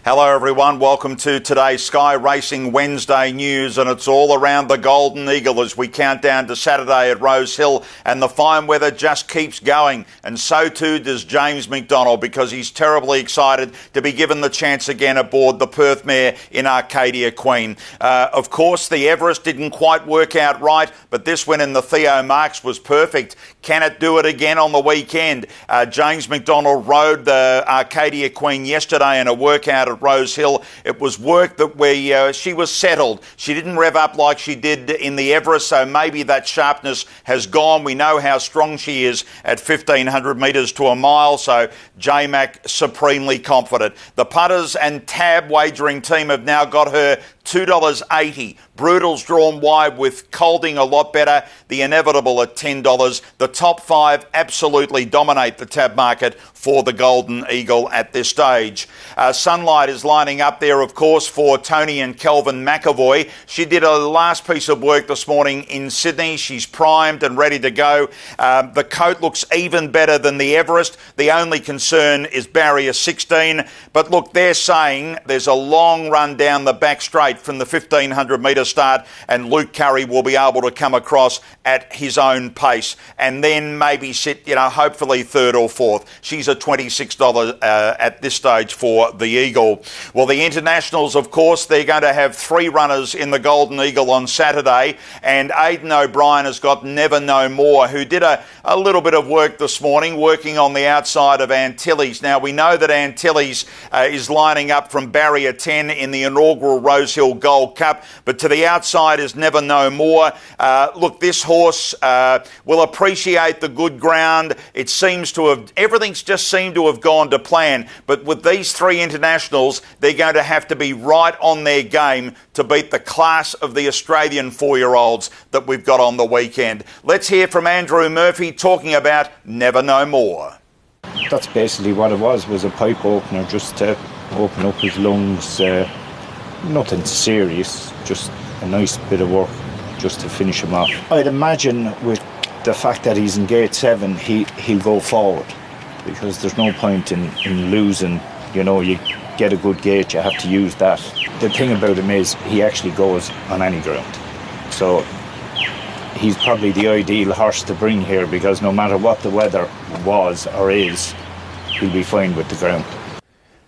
Hello everyone, welcome to today's Sky Racing Wednesday news, and it's all around the Golden Eagle as we count down to Saturday at Rose Hill, and the fine weather just keeps going, and so too does James McDonald, because he's terribly excited to be given the chance again aboard the Perth mare in Arcadia Queen. Of course, the Everest didn't quite work out right, but this win in the Theo Marks was perfect. Can it do it again on the weekend? James McDonald rode the Arcadia Queen yesterday in a workout at Rose Hill. It was work that she was settled. She didn't rev up like she did in the Everest, so maybe that sharpness has gone. We know how strong she is at 1,500 metres to a mile, so J-Mac supremely confident. The putters and tab wagering team have now got her $2.80. Brutal's drawn wide with Colding a lot better. The Inevitable at $10. The top five absolutely dominate the tab market for the Golden Eagle at this stage. Sunlight is lining up there, of course, for Tony and Kelvin McAvoy. She did a last piece of work this morning in Sydney. She's primed and ready to go. The coat looks even better than the Everest. The only concern is barrier 16. But look, they're saying there's a long run down the back straight from the 1,500 metre start, and Luke Curry will be able to come across at his own pace and then maybe sit, hopefully third or fourth. She's at $26 at this stage for the Eagle. Well, the internationals, of course, they're going to have three runners in the Golden Eagle on Saturday, and Aidan O'Brien has got Never No More, who did a little bit of work this morning, working on the outside of Antilles. Now, we know that Antilles is lining up from barrier 10 in the inaugural Rose Hill Gold Cup, but to the outside is Never No More. Look, this horse will appreciate the good ground. It seems to have, everything's just seemed to have gone to plan, but with these three internationals, they're going to have to be right on their game to beat the class of the Australian 4-year-olds that we've got on the weekend. Let's hear from Andrew Murphy talking about Never No More. That's basically what it was a pipe opener just to open up his lungs. Nothing serious, just a nice bit of work just to finish him off. I'd imagine with the fact that he's in gate 7, he'll go forward, because there's no point in losing. You get a good gate, you have to use that. The thing about him is he actually goes on any ground. So he's probably the ideal horse to bring here, because no matter what the weather was or is, he'll be fine with the ground.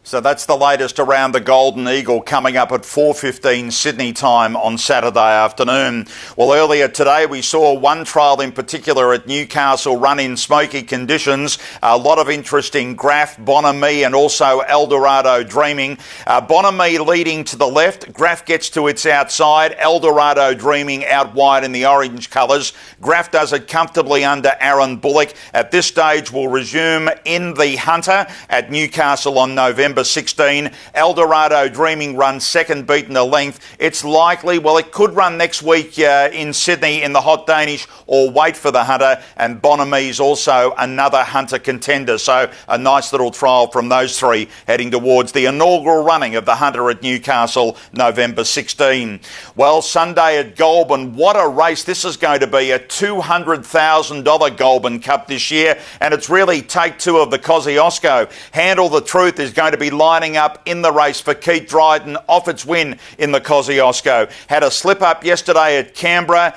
So that's the latest around the Golden Eagle, coming up at 4:15 Sydney time on Saturday afternoon. Well, earlier today we saw one trial in particular at Newcastle run in smoky conditions. A lot of interest in Graff, Bonhomie and also Eldorado Dreaming. Bonhomie leading to the left. Graff gets to its outside. Eldorado Dreaming out wide in the orange colours. Graff does it comfortably under Aaron Bullock. At this stage we'll resume in the Hunter at Newcastle on November 16. Eldorado Dreaming runs second, beaten a length. It's likely, it could run next week in Sydney in the Hot Danish, or wait for the Hunter, and Bonhomie's also another Hunter contender. So a nice little trial from those three heading towards the inaugural running of the Hunter at Newcastle, November 16. Well, Sunday at Goulburn, what a race. This is going to be a $200,000 Goulburn Cup this year, and it's really take two of the Kosciuszko. Handle the Truth is going to be lining up in the race for Keith Dryden off its win in the Kosciuszko. Had a slip up yesterday at Canberra.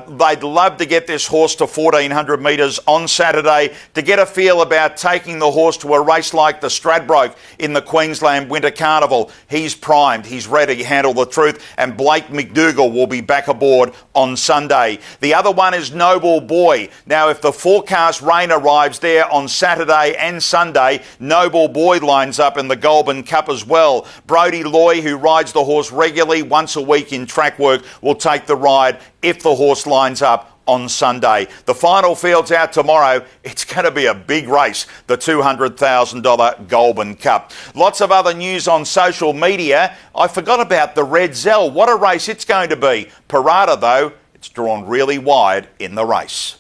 They'd love to get this horse to 1,400 metres on Saturday to get a feel about taking the horse to a race like the Stradbroke in the Queensland Winter Carnival. He's primed, he's ready, Handle the Truth, and Blake McDougall will be back aboard on Sunday. The other one is Noble Boy. Now, if the forecast rain arrives there on Saturday and Sunday, Noble Boy lines up in the Goulburn Cup as well. Brodie Loy, who rides the horse regularly once a week in track work, will take the ride if the horse lines up on Sunday. The final field's out tomorrow. It's going to be a big race, the $200,000 Goulburn Cup. Lots of other news on social media. I forgot about the Red Zell. What a race it's going to be. Parada, though, it's drawn really wide in the race.